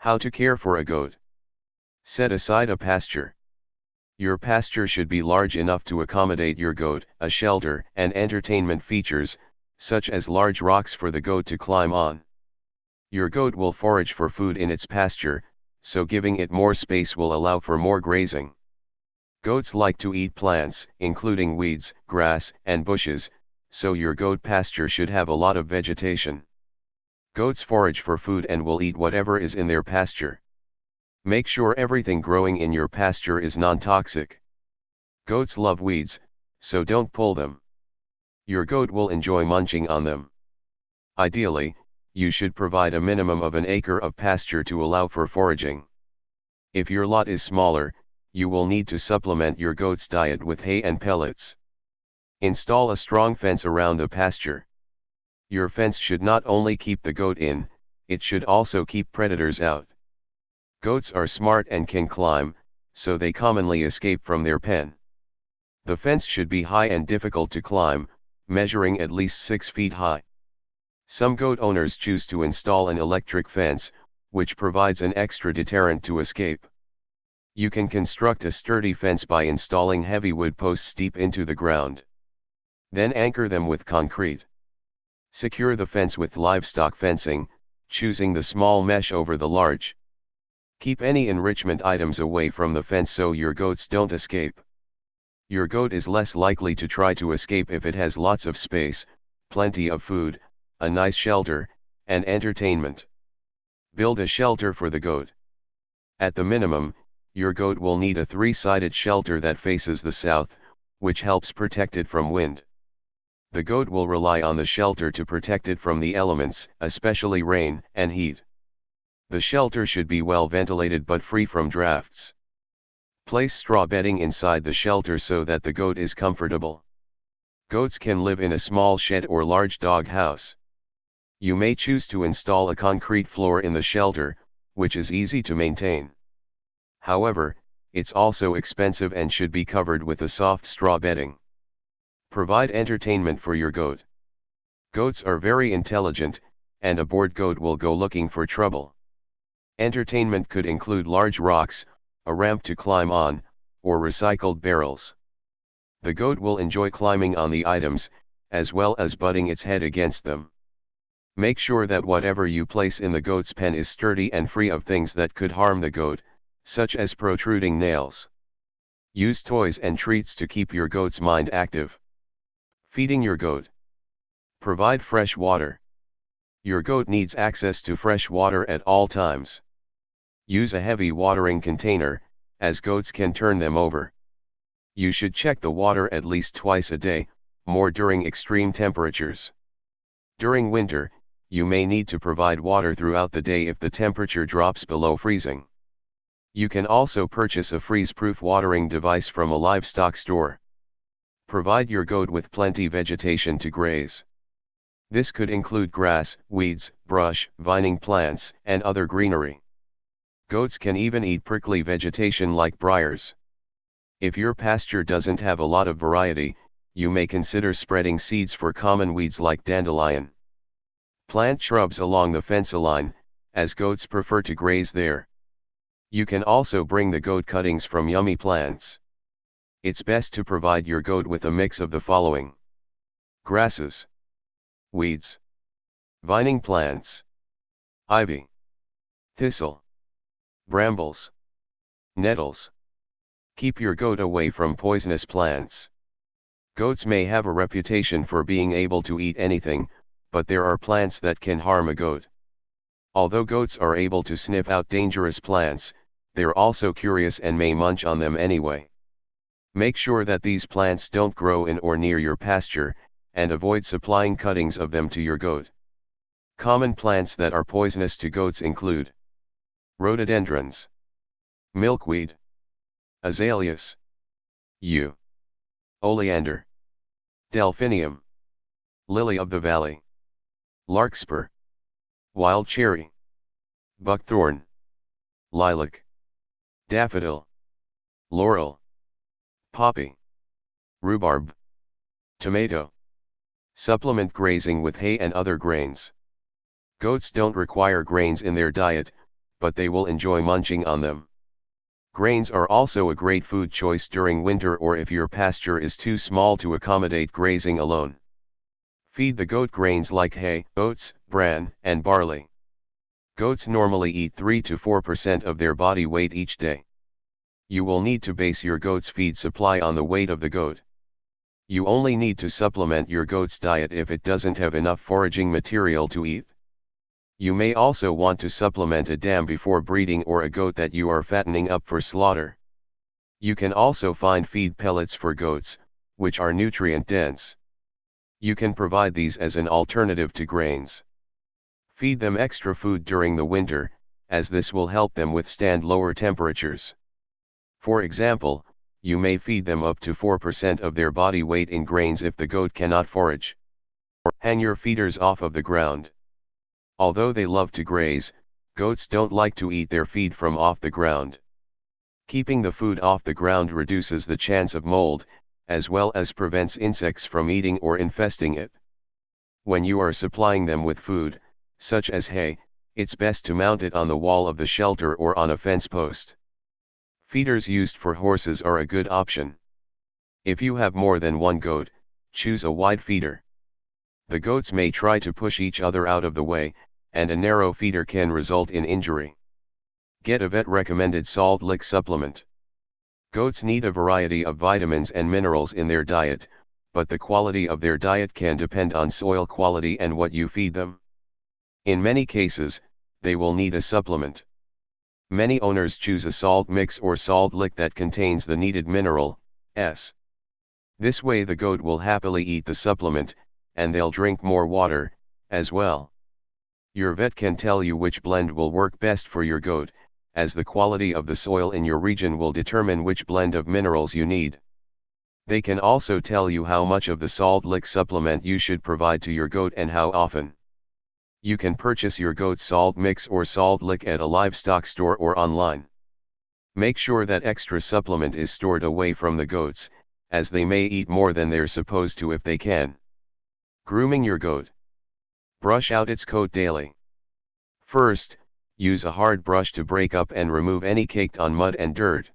How to care for a goat. Set aside a pasture. Your pasture should be large enough to accommodate your goat, a shelter, and entertainment features, such as large rocks for the goat to climb on. Your goat will forage for food in its pasture, so giving it more space will allow for more grazing. Goats like to eat plants, including weeds, grass, and bushes, so your goat pasture should have a lot of vegetation. Goats forage for food and will eat whatever is in their pasture. Make sure everything growing in your pasture is non-toxic. Goats love weeds, so don't pull them. Your goat will enjoy munching on them. Ideally, you should provide a minimum of an acre of pasture to allow for foraging. If your lot is smaller, you will need to supplement your goat's diet with hay and pellets. Install a strong fence around the pasture. Your fence should not only keep the goat in, it should also keep predators out. Goats are smart and can climb, so they commonly escape from their pen. The fence should be high and difficult to climb, measuring at least 6 feet high. Some goat owners choose to install an electric fence, which provides an extra deterrent to escape. You can construct a sturdy fence by installing heavy wood posts deep into the ground. Then anchor them with concrete. Secure the fence with livestock fencing, choosing the small mesh over the large. Keep any enrichment items away from the fence so your goats don't escape. Your goat is less likely to try to escape if it has lots of space, plenty of food, a nice shelter, and entertainment. Build a shelter for the goat. At the minimum, your goat will need a 3-sided shelter that faces the south, which helps protect it from wind. The goat will rely on the shelter to protect it from the elements, especially rain and heat. The shelter should be well ventilated but free from drafts. Place straw bedding inside the shelter so that the goat is comfortable. Goats can live in a small shed or large dog house. You may choose to install a concrete floor in the shelter, which is easy to maintain. However, it's also expensive and should be covered with a soft straw bedding. Provide entertainment for your goat. Goats are very intelligent, and a bored goat will go looking for trouble. Entertainment could include large rocks, a ramp to climb on, or recycled barrels. The goat will enjoy climbing on the items, as well as butting its head against them. Make sure that whatever you place in the goat's pen is sturdy and free of things that could harm the goat, such as protruding nails. Use toys and treats to keep your goat's mind active. Feeding your goat. Provide fresh water. Your goat needs access to fresh water at all times. Use a heavy watering container, as goats can turn them over. You should check the water at least twice a day, more during extreme temperatures. During winter, you may need to provide water throughout the day if the temperature drops below freezing. You can also purchase a freeze-proof watering device from a livestock store. Provide your goat with plenty vegetation to graze. This could include grass, weeds, brush, vining plants, and other greenery. Goats can even eat prickly vegetation like briars. If your pasture doesn't have a lot of variety, you may consider spreading seeds for common weeds like dandelion. Plant shrubs along the fence line, as goats prefer to graze there. You can also bring the goat cuttings from yummy plants. It's best to provide your goat with a mix of the following: grasses, weeds, vining plants, ivy, thistle, brambles, nettles. Keep your goat away from poisonous plants. Goats may have a reputation for being able to eat anything, but there are plants that can harm a goat. Although goats are able to sniff out dangerous plants, they're also curious and may munch on them anyway. Make sure that these plants don't grow in or near your pasture, and avoid supplying cuttings of them to your goat. Common plants that are poisonous to goats include rhododendrons, milkweed, azaleas, yew, oleander, delphinium, lily of the valley, larkspur, wild cherry, buckthorn, lilac, daffodil, laurel, poppy, rhubarb, tomato. Supplement grazing with hay and other grains. Goats don't require grains in their diet, but they will enjoy munching on them. Grains are also a great food choice during winter or if your pasture is too small to accommodate grazing alone. Feed the goat grains like hay, oats, bran, and barley. Goats normally eat 3 to 4% of their body weight each day. You will need to base your goat's feed supply on the weight of the goat. You only need to supplement your goat's diet if it doesn't have enough foraging material to eat. You may also want to supplement a dam before breeding or a goat that you are fattening up for slaughter. You can also find feed pellets for goats, which are nutrient dense. You can provide these as an alternative to grains. Feed them extra food during the winter, as this will help them withstand lower temperatures. For example, you may feed them up to 4% of their body weight in grains if the goat cannot forage. Hang your feeders off of the ground. Although they love to graze, goats don't like to eat their feed from off the ground. Keeping the food off the ground reduces the chance of mold, as well as prevents insects from eating or infesting it. When you are supplying them with food, such as hay, it's best to mount it on the wall of the shelter or on a fence post. Feeders used for horses are a good option. If you have more than one goat, choose a wide feeder. The goats may try to push each other out of the way, and a narrow feeder can result in injury. Get a vet-recommended salt lick supplement. Goats need a variety of vitamins and minerals in their diet, but the quality of their diet can depend on soil quality and what you feed them. In many cases, they will need a supplement. Many owners choose a salt mix or salt lick that contains the needed mineral, S. This way the goat will happily eat the supplement, and they'll drink more water, as well. Your vet can tell you which blend will work best for your goat, as the quality of the soil in your region will determine which blend of minerals you need. They can also tell you how much of the salt lick supplement you should provide to your goat and how often. You can purchase your goat's salt mix or salt lick at a livestock store or online. Make sure that extra supplement is stored away from the goats, as they may eat more than they're supposed to if they can. Grooming your goat. Brush out its coat daily. First, use a hard brush to break up and remove any caked on mud and dirt.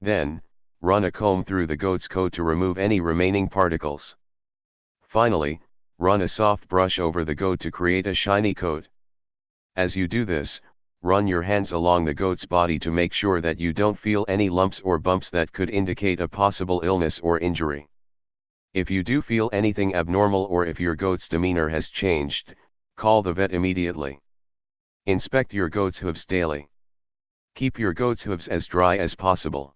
Then, run a comb through the goat's coat to remove any remaining particles. Finally, run a soft brush over the goat to create a shiny coat. As you do this, run your hands along the goat's body to make sure that you don't feel any lumps or bumps that could indicate a possible illness or injury. If you do feel anything abnormal or if your goat's demeanor has changed, call the vet immediately. Inspect your goat's hooves daily. Keep your goat's hooves as dry as possible.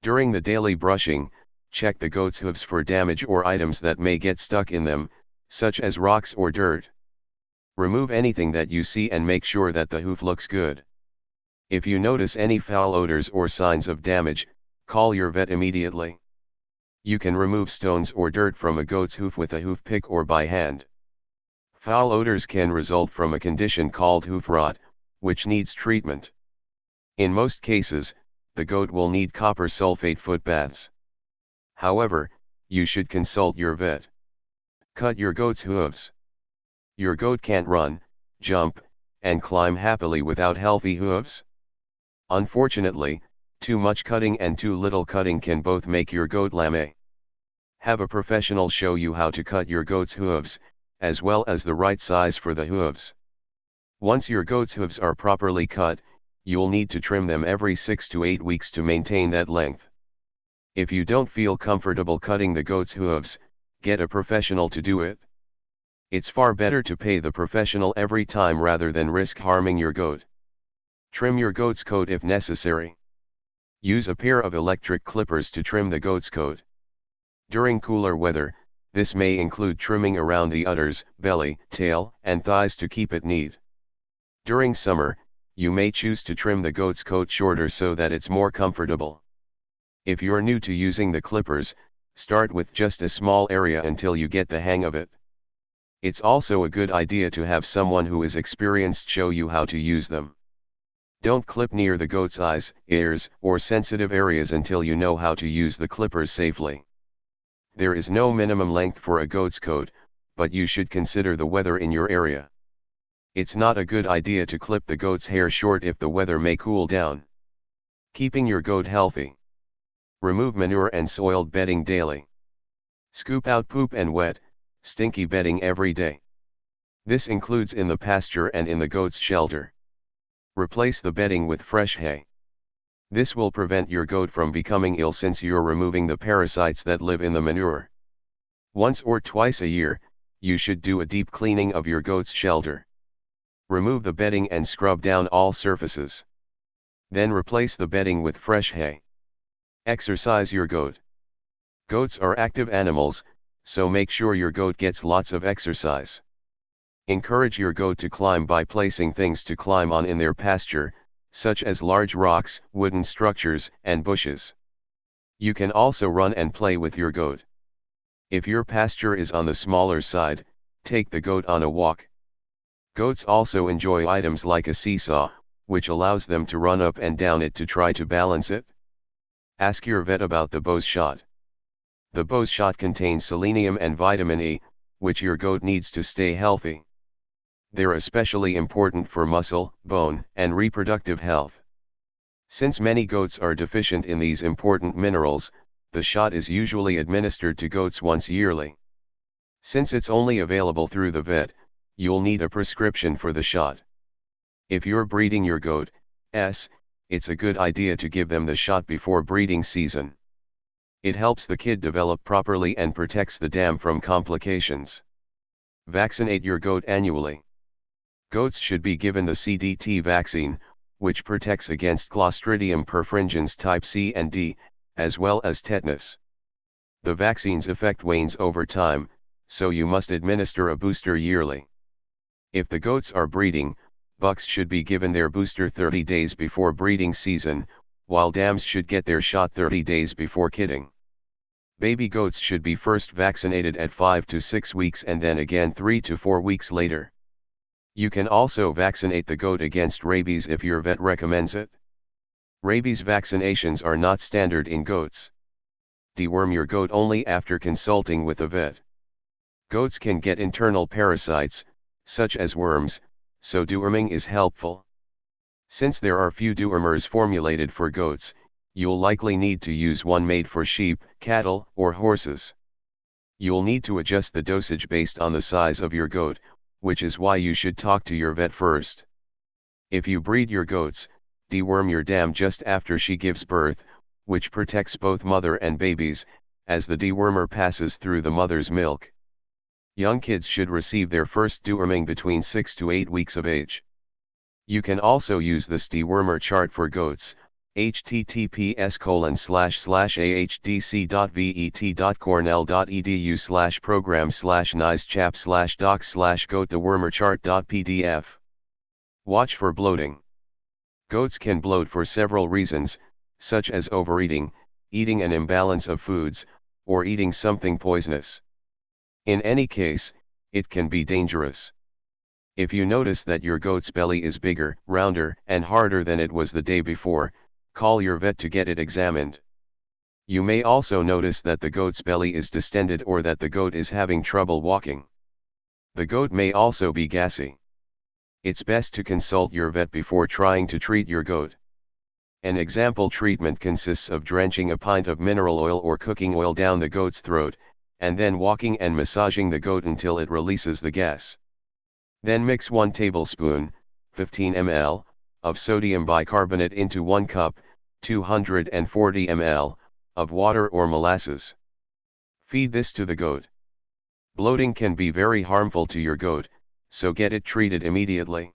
During the daily brushing, check the goat's hooves for damage or items that may get stuck in them, such as rocks or dirt. Remove anything that you see and make sure that the hoof looks good. If you notice any foul odors or signs of damage, call your vet immediately. You can remove stones or dirt from a goat's hoof with a hoof pick or by hand. Foul odors can result from a condition called hoof rot, which needs treatment. In most cases, the goat will need copper sulfate foot baths. However, you should consult your vet. Cut your goat's hooves. Your goat can't run, jump, and climb happily without healthy hooves. Unfortunately, too much cutting and too little cutting can both make your goat lame. Have a professional show you how to cut your goat's hooves, as well as the right size for the hooves. Once your goat's hooves are properly cut, you'll need to trim them every 6 to 8 weeks to maintain that length. If you don't feel comfortable cutting the goat's hooves, get a professional to do it. It's far better to pay the professional every time rather than risk harming your goat. Trim your goat's coat if necessary. Use a pair of electric clippers to trim the goat's coat. During cooler weather, this may include trimming around the udders, belly, tail, and thighs to keep it neat. During summer, you may choose to trim the goat's coat shorter so that it's more comfortable. If you're new to using the clippers, start with just a small area until you get the hang of it. It's also a good idea to have someone who is experienced show you how to use them. Don't clip near the goat's eyes, ears, or sensitive areas until you know how to use the clippers safely. There is no minimum length for a goat's coat, but you should consider the weather in your area. It's not a good idea to clip the goat's hair short if the weather may cool down. Keeping your goat healthy. Remove manure and soiled bedding daily. Scoop out poop and wet, stinky bedding every day. This includes in the pasture and in the goat's shelter. Replace the bedding with fresh hay. This will prevent your goat from becoming ill since you're removing the parasites that live in the manure. Once or twice a year, you should do a deep cleaning of your goat's shelter. Remove the bedding and scrub down all surfaces. Then replace the bedding with fresh hay. Exercise your goat. Goats are active animals, so make sure your goat gets lots of exercise. Encourage your goat to climb by placing things to climb on in their pasture, such as large rocks, wooden structures, and bushes. You can also run and play with your goat. If your pasture is on the smaller side, take the goat on a walk. Goats also enjoy items like a seesaw, which allows them to run up and down it to try to balance it. Ask your vet about the Bose shot. The Bose shot contains selenium and vitamin E, which your goat needs to stay healthy. They're especially important for muscle, bone, and reproductive health. Since many goats are deficient in these important minerals, the shot is usually administered to goats once yearly. Since it's only available through the vet, you'll need a prescription for the shot. If you're breeding your goat, it's a good idea to give them the shot before breeding season. It helps the kid develop properly and protects the dam from complications. Vaccinate your goat annually. Goats should be given the CDT vaccine, which protects against Clostridium perfringens type C and D, as well as tetanus. The vaccine's effect wanes over time, so you must administer a booster yearly. If the goats are breeding, bucks should be given their booster 30 days before breeding season, while dams should get their shot 30 days before kidding. Baby goats should be first vaccinated at 5 to 6 weeks and then again 3 to 4 weeks later. You can also vaccinate the goat against rabies if your vet recommends it. Rabies vaccinations are not standard in goats. Deworm your goat only after consulting with a vet. Goats can get internal parasites, such as worms, so deworming is helpful. Since there are few dewormers formulated for goats, you'll likely need to use one made for sheep, cattle, or horses. You'll need to adjust the dosage based on the size of your goat, which is why you should talk to your vet first. If you breed your goats, deworm your dam just after she gives birth, which protects both mother and babies, as the dewormer passes through the mother's milk. Young kids should receive their first deworming between 6 to 8 weeks of age. You can also use this dewormer chart for goats, https://ahdc.vet.cornell.edu/program/niceChap/docs/goat dewormerchart.pdf. Watch for bloating. Goats can bloat for several reasons, such as overeating, eating an imbalance of foods, or eating something poisonous. In any case, it can be dangerous. If you notice that your goat's belly is bigger, rounder, and harder than it was the day before, call your vet to get it examined. You may also notice that the goat's belly is distended or that the goat is having trouble walking. The goat may also be gassy. It's best to consult your vet before trying to treat your goat. An example treatment consists of drenching a pint of mineral oil or cooking oil down the goat's throat, and then walking and massaging the goat until it releases the gas. Then mix 1 tablespoon, 15 ml, of sodium bicarbonate into 1 cup, 240 ml, of water or molasses. Feed this to the goat. Bloating can be very harmful to your goat, so get it treated immediately.